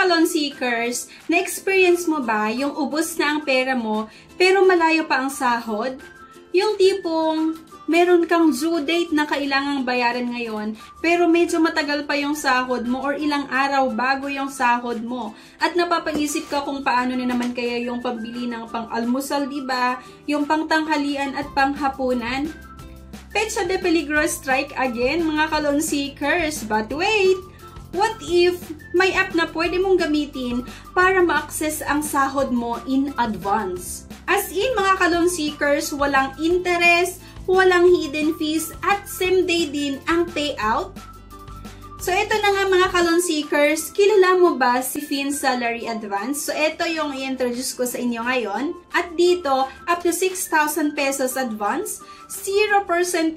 ka-loan seekers, na-experience mo ba yung ubos na ang pera mo pero malayo pa ang sahod? Yung tipong meron kang due date na kailangang bayaran ngayon pero medyo matagal pa yung sahod mo or ilang araw bago yung sahod mo. At napapaisip ka kung paano na naman kaya yung pambili ng pang-almusal, diba? Yung pang-tanghalian at pang-hapunan. Petsa de peligro strike again, mga ka-loan seekers. But wait! What if may app na pwede mong gamitin para ma-access ang sahod mo in advance? As in, mga ka-loan seekers, walang interest, walang hidden fees, at same day din ang payout. So, ito na nga mga ka-loan seekers, kilala mo ba si Fin Salary Advance? So, ito yung i-introduce ko sa inyo ngayon. At dito, up to 6,000 pesos advance, 0%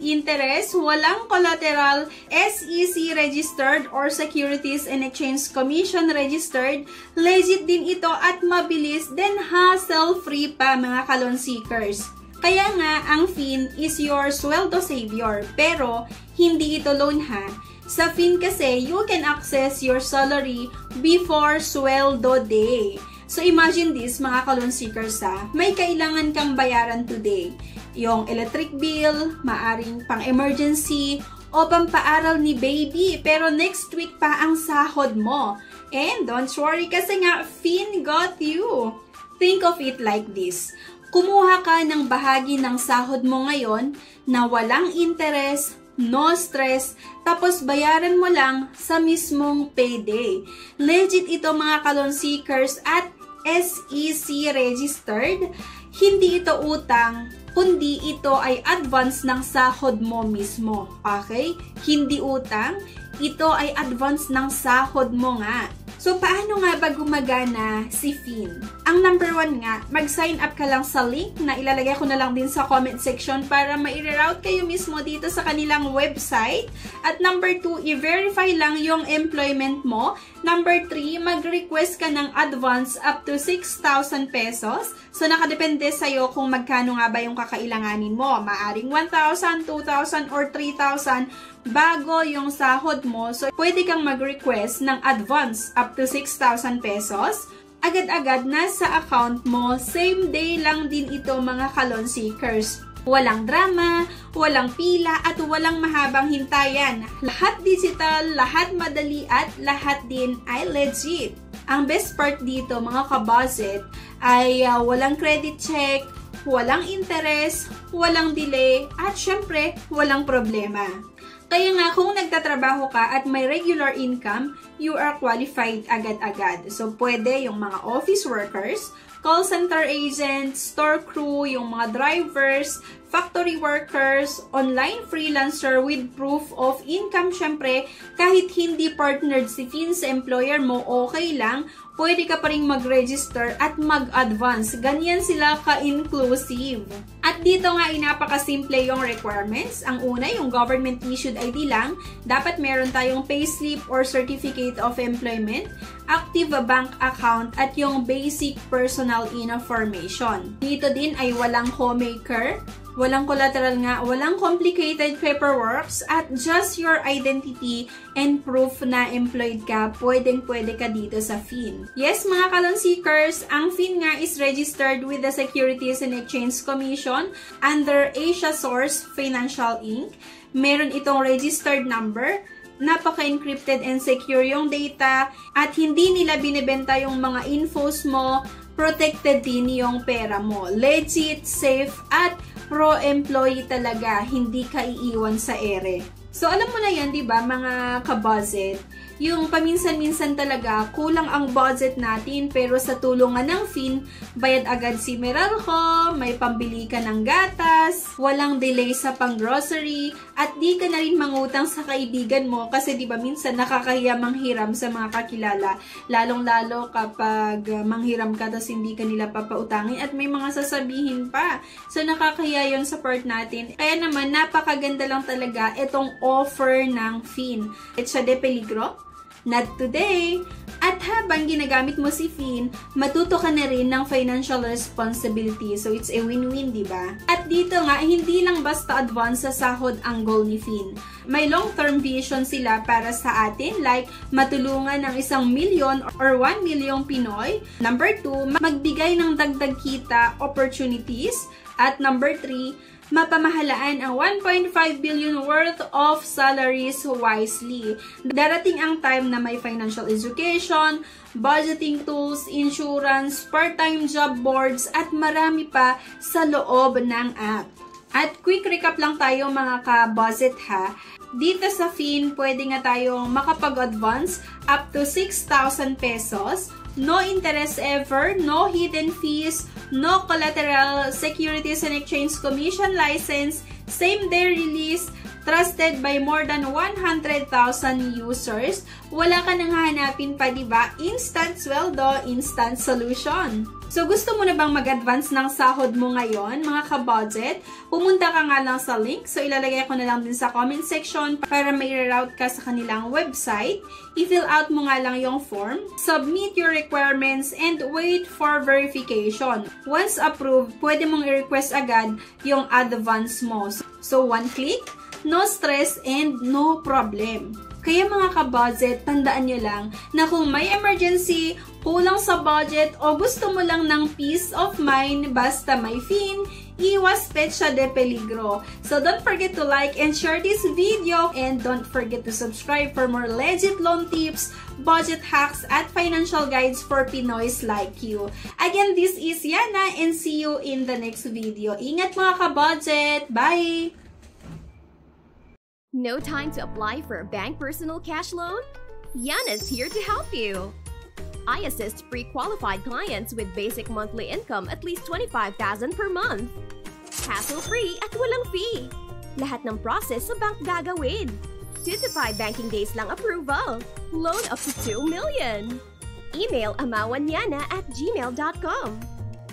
interest, walang collateral, SEC registered or Securities and Exchange Commission registered, legit din ito at mabilis, then hassle-free pa mga ka-loan seekers. Kaya nga, ang Fin is your sweldo savior, pero hindi ito loan ha. Sa Fin kasi, you can access your salary before sweldo day. So imagine this mga ka-loan seekers ha, may kailangan kang bayaran today. Yung electric bill, maaring pang-emergency, o pampaaral ni baby, pero next week pa ang sahod mo. And don't worry kasi nga, Fin got you. Think of it like this. Kumuha ka ng bahagi ng sahod mo ngayon na walang interest, no stress, tapos bayaran mo lang sa mismong payday. Legit ito mga ka-loan seekers at SEC registered. Hindi ito utang, kundi ito ay advance ng sahod mo mismo. Okay? Hindi utang, ito ay advance ng sahod mo nga. So, paano nga ba gumagana si Fin? Ang number 1 nga, mag-sign up ka lang sa link na ilalagay ko na lang din sa comment section para ma-reroute kayo mismo dito sa kanilang website. At number 2, i-verify lang yung employment mo. Number 3, mag-request ka ng advance up to 6,000 pesos. So, nakadepende sa'yo kung magkano nga ba yung kakailanganin mo. Maaring 1,000, 2,000, or 3,000 bago yung sahod mo. So, pwede kang mag-request ng advance up to 6,000 pesos. Agad-agad nasa account mo. Same day lang din ito mga ka-loan seekers. Walang drama, walang pila, at walang mahabang hintayan. Lahat digital, lahat madali, at lahat din ay legit. Ang best part dito mga ka-budget ay walang credit check, walang interest, walang delay, at syempre, walang problema. Kaya nga, kung nagtatrabaho ka at may regular income, you are qualified agad-agad. So, pwede yung mga office workers, call center agents, store crew, yung mga drivers, factory workers, online freelancer with proof of income, syempre, kahit hindi partnered si Fin sa employer mo, okay lang, pwede ka pa rin mag-register at mag-advance. Ganyan sila ka-inclusive. At dito nga, napakasimple yung requirements. Ang una, yung government-issued ID lang. Dapat meron tayong payslip or certificate of employment, active bank account, at yung basic personal information. Dito din ay walang homemaker, walang collateral nga, walang complicated paperworks, at just your identity and proof na employed ka, pwedeng-pwede ka dito sa Fin. Yes, mga ka-loan seekers, ang Fin nga is registered with the Securities and Exchange Commission under Asia Source Financial Inc. Meron itong registered number, napaka-encrypted and secure yung data, at hindi nila binibenta yung mga infos mo, protected din yung pera mo. Legit, safe, at pro-employee talaga, hindi ka iiwan sa ere. So, alam mo na yan, di ba, mga ka-budget? Yung paminsan-minsan talaga, kulang ang budget natin, pero sa tulungan ng Fin, bayad agad si Meralco, may pambili ka ng gatas, walang delay sa pang-grocery, at di ka na rin mangutang sa kaibigan mo, kasi di ba minsan nakakahiya manghiram sa mga kakilala, lalong-lalo kapag manghiram ka, tapos hindi ka nila papautangin, at may mga sasabihin pa. So, nakakahiya yun sa part natin. Kaya naman, napakaganda lang talaga itong offer ng Fin. Petsa de peligro? Not today. At habang habang ginagamit mo si Fin, matuto ka na rin ng financial responsibility. So, it's a win-win, di ba? At dito nga, hindi lang basta advance sa sahod ang goal ni Fin. May long-term vision sila para sa atin, like matulungan ng 1 milyon or 1 milyong Pinoy. Number 2, magbigay ng dagdag kita opportunities. At number 3, mapamahalaan ang 1.5 billion worth of salaries wisely. Darating ang time na may financial education, budgeting tools, insurance, part-time job boards, at marami pa sa loob ng app. At quick recap lang tayo mga ka-budget ha. Dito sa Fin, pwede nga tayong makapag-advance up to 6,000 pesos. No interest ever, no hidden fees, no collateral, Securities and Exchange Commission license, same-day release, trusted by more than 100,000 users. Wala ka nang hahanapin pa, diba? Instant sweldo, instant solution. So, gusto mo na bang mag-advance ng sahod mo ngayon, mga ka-budget? Pumunta ka nga lang sa link. So, ilalagay ko na lang din sa comment section para may route ka sa kanilang website. I-fill out mo nga lang yung form. Submit your requirements and wait for verification. Once approved, pwede mong i-request agad yung advance mo. So, one click, no stress, and no problem. Kaya mga ka-budget, tandaan nyo lang na kung may emergency, kulang sa budget, o gusto mo lang ng peace of mind, basta may Fin, iwas petsa de peligro. So don't forget to like and share this video, and don't forget to subscribe for more legit loan tips, budget hacks, at financial guides for Pinoys like you. Again, this is Yana, and see you in the next video. Ingat mga ka-budget! Bye! No time to apply for a bank personal cash loan? Yana's here to help you. I assist pre-qualified clients with basic monthly income at least 25,000 per month. Hassle-free at walang fee. Lahat ng process sa bank gagawin. 2 to 5 banking days lang approval. Loan up to 2 million. Email amawanyana@gmail.com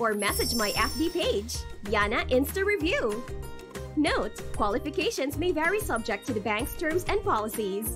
or message my FB page, Yana Insta Review. Note, qualifications may vary subject to the bank's terms and policies.